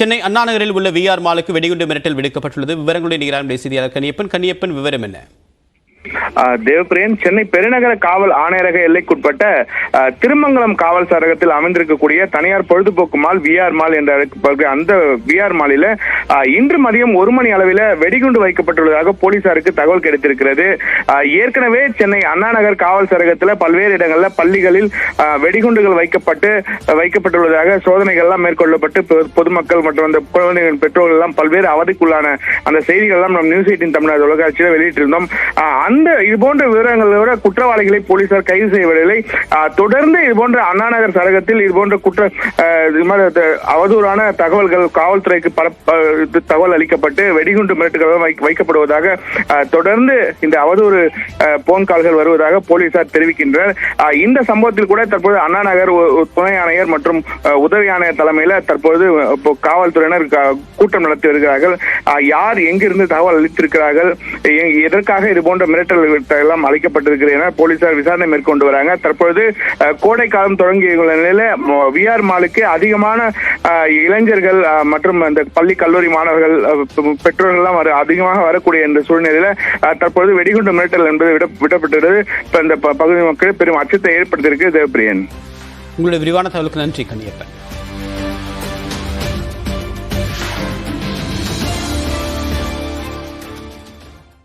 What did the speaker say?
சென்னை அண்ணா நகரில் உள்ள விஆர் மாலுக்கு வெடிகுண்டு மிரட்டல் விடுக்கப்பட்டுள்ளது. விவரங்களுடைய நிகரான செய்தியாளர் கனியப்பன் விவரம் என்ன? தேவபிரியன், சென்னை பெருநகர காவல் ஆணையரக எல்லைக்குட்பட்ட திருமங்கலம் காவல் சரகத்தில் அமைந்திருக்கக்கூடிய தனியார் பொழுதுபோக்கு மால் விஆர் மால் என்ற அந்த விஆர் மாலில இன்று மதியம் 1 மணி அளவில் வெடிகுண்டு வைக்கப்பட்டுள்ளதாக போலீசாருக்கு தகவல் கிடைத்திருக்கிறது. ஏற்கனவே சென்னை அண்ணா நகர் காவல் சரகத்தில் பல்வேறு இடங்களில் பள்ளிகளில் வெடிகுண்டுகள் வைக்கப்பட்டுள்ளதாக சோதனைகள் எல்லாம் மேற்கொள்ளப்பட்டு பொதுமக்கள் மற்றும் அந்த குழந்தைகளின் பெற்றோர்கள் எல்லாம் பல்வேறு அவதிக்குள்ளான அந்த செய்திகள் எல்லாம் நம் நியூஸ் 18 தமிழ்நாடு தொலைக்காட்சியில் வெளியிட்டிருந்தோம். அந்த இதுபோன்ற விவரங்களோட குற்றவாளிகளை போலீசார் கைது செய்யவில்லை. தொடர்ந்து இதுபோன்ற அண்ணா நகர் சரகத்தில் இதுபோன்ற அவதூறான தகவல்கள் காவல்துறைக்கு தகவல் அளிக்கப்பட்டு வெடிகுண்டு மிரட்டுகள் வைக்கப்படுவதாக தொடர்ந்து இந்த அவதூறு போன் கால்கள் வருவதாக போலீசார் தெரிவிக்கின்றனர். இந்த சம்பவத்தில் கூட தற்போது அண்ணா நகர் துணை ஆணையர் மற்றும் உதவி ஆணையர் தலைமையில் தற்போது காவல்துறையினர் கூட்டம் நடத்தி வருகிறார்கள். யார் எங்கிருந்து தகவல் அளித்திருக்கிறார்கள், எதற்காக இது போன்ற மிரட்டல் எல்லாம் அளிக்கப்பட்டிருக்கிறது என போலீசார் விசாரணை மேற்கொண்டு வராங்க. தற்பொழுது கோடை காலம் தொடங்கியுள்ள நிலையில விஆர் மாலுக்கு அதிகமான இளைஞர்கள் மற்றும் இந்த பள்ளி கல்லூரி மாணவர்கள் பெற்றோர்கள் எல்லாம் அதிகமாக வரக்கூடிய இந்த சூழ்நிலையில தற்பொழுது வெடிகுண்டு மிரட்டல் என்பது விடப்பட்டிருக்கிறது. இந்த பகுதி மக்கள் பெரும் அச்சத்தை ஏற்படுத்தியிருக்கு. தேவபிரியன், உங்களுடைய விரிவான தகவலுக்கு நன்றி கனியப்பன்.